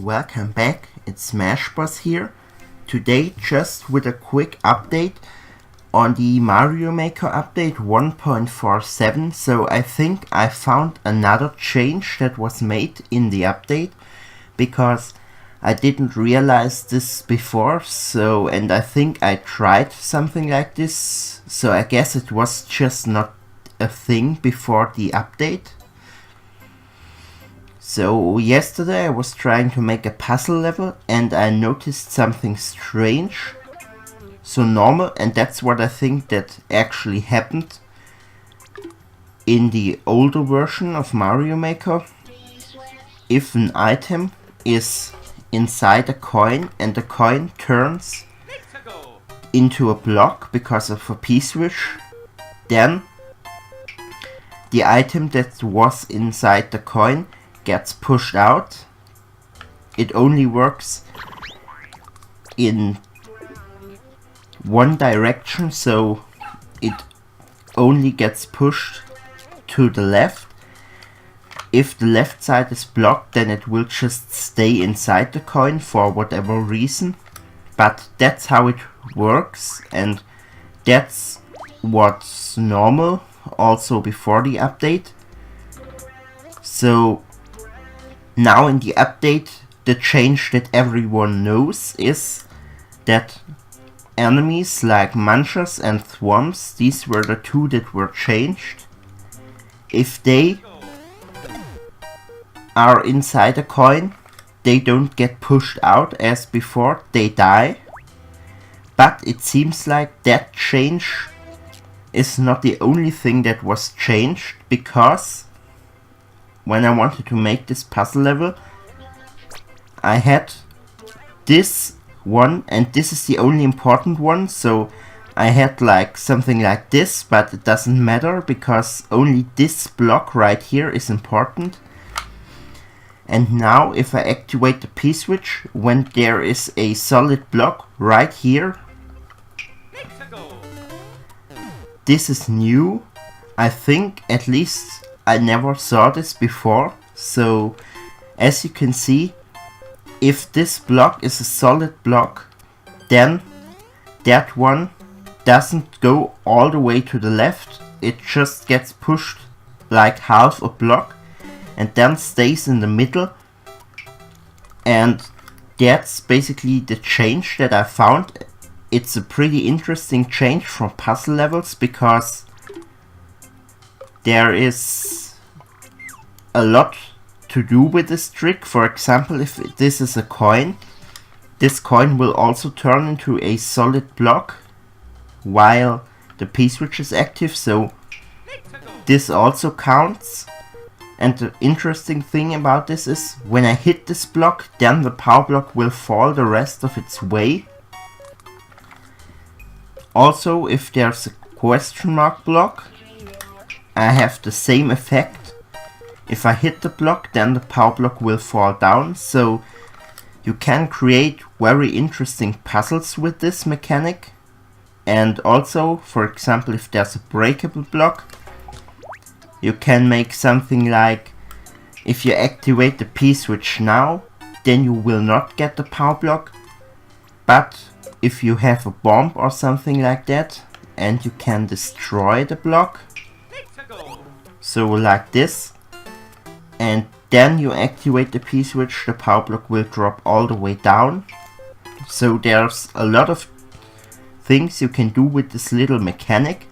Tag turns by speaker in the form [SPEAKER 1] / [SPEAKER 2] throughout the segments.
[SPEAKER 1] welcome back, it's Smashboss here. Today just with a quick update on the Mario Maker update 1.47. So I think I found another change that was made in the update, because I didn't realize this before, and I think I tried something like this, so I guess it was just not a thing before the update. So yesterday I was trying to make a puzzle level and I noticed something strange. So normal, and that's what I think that actually happened in the older version of Mario Maker. If an item is inside a coin and the coin turns into a block because of a P-switch, then the item that was inside the coin gets pushed out. It only works in one direction, so it only gets pushed to the left. If the left side is blocked, then it will just stay inside the coin for whatever reason. But that's how it works, and that's what's normal also before the update. So now in the update, the change that everyone knows is that enemies like Munchers and Thwomps, these were the two that were changed. If they are inside a coin, they don't get pushed out as before, they die. But it seems like that change is not the only thing that was changed, because when I wanted to make this puzzle level, I had this one, and this is the only important one, so I had like something like this, but it doesn't matter because only this block right here is important. And now if I activate the P-switch, when there is a solid block right here, this is new. I think at least I never saw this before. So as you can see, if this block is a solid block, then that one doesn't go all the way to the left. It just gets pushed like half a block and then stays in the middle. And that's basically the change that I found. It's a pretty interesting change from puzzle levels, because there is a lot to do with this trick. For example, if this is a coin, this coin will also turn into a solid block while the P-switch is active, so this also counts. And the interesting thing about this is, when I hit this block, then the power block will fall the rest of its way. Also, if there's a question mark block, I have the same effect. If I hit the block, then the power block will fall down. So you can create very interesting puzzles with this mechanic. And also, for example, if there's a breakable block, you can make something like, if you activate the P-switch now, then you will not get the power block. But if you have a bomb or something like that, and you can destroy the block, so like this, and then you activate the P-switch, the power block will drop all the way down. So there's a lot of things you can do with this little mechanic,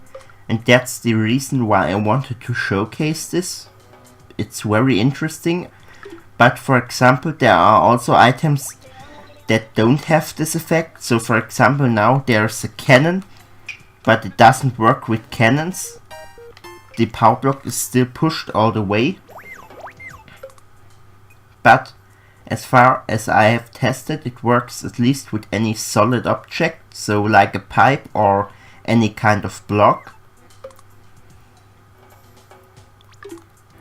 [SPEAKER 1] and that's the reason why I wanted to showcase this. It's very interesting. But for example, there are also items that don't have this effect. So for example, now there's a cannon, but it doesn't work with cannons. The power block is still pushed all the way. But as far as I have tested, it works at least with any solid object, so like a pipe or any kind of block.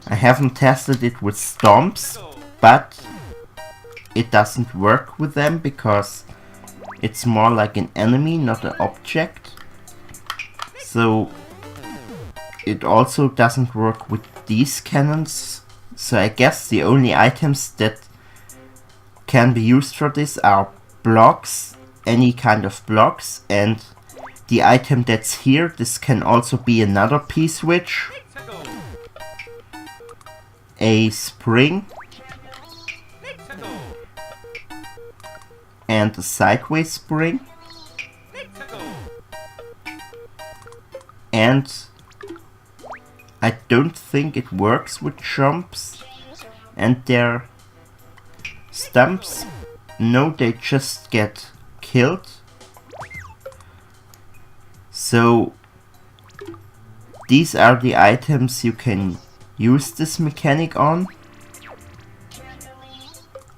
[SPEAKER 1] I haven't tested it with stomps, but it doesn't work with them because it's more like an enemy, not an object. So it also doesn't work with these cannons. So I guess the only items that can be used for this are blocks, any kind of blocks, and the item that's here, this can also be another P-switch, a spring, and a sideways spring, and I don't think it works with jumps and their stumps. No, they just get killed. So these are the items you can use this mechanic on.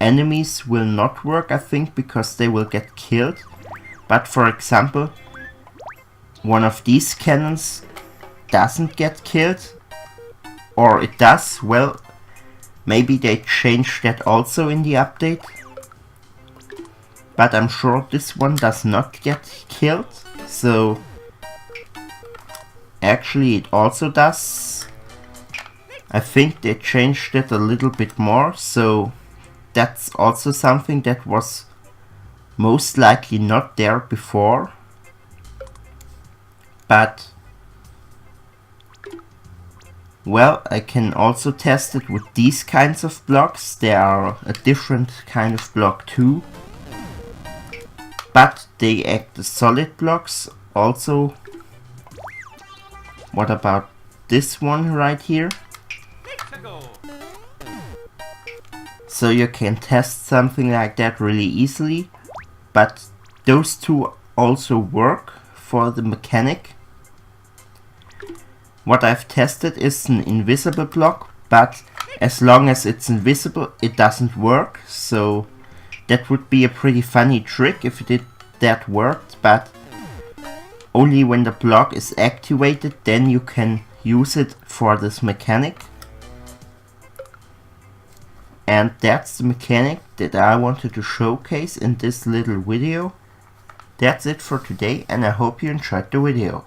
[SPEAKER 1] Enemies will not work, I think, because they will get killed. But for example, one of these cannons doesn't get killed. Or it does. Well, maybe they changed that also in the update. But I'm sure this one does not get killed. So actually it also does. I think they changed it a little bit more, so that's also something that was most likely not there before. But well, I can also test it with these kinds of blocks. They are a different kind of block too, but they act as solid blocks also. What about this one right here? So you can test something like that really easily, but those two also work for the mechanic. What I've tested is an invisible block, but as long as it's invisible it doesn't work, so that would be a pretty funny trick if that worked, but only when the block is activated, then you can use it for this mechanic. And that's the mechanic that I wanted to showcase in this little video. That's it for today, and I hope you enjoyed the video.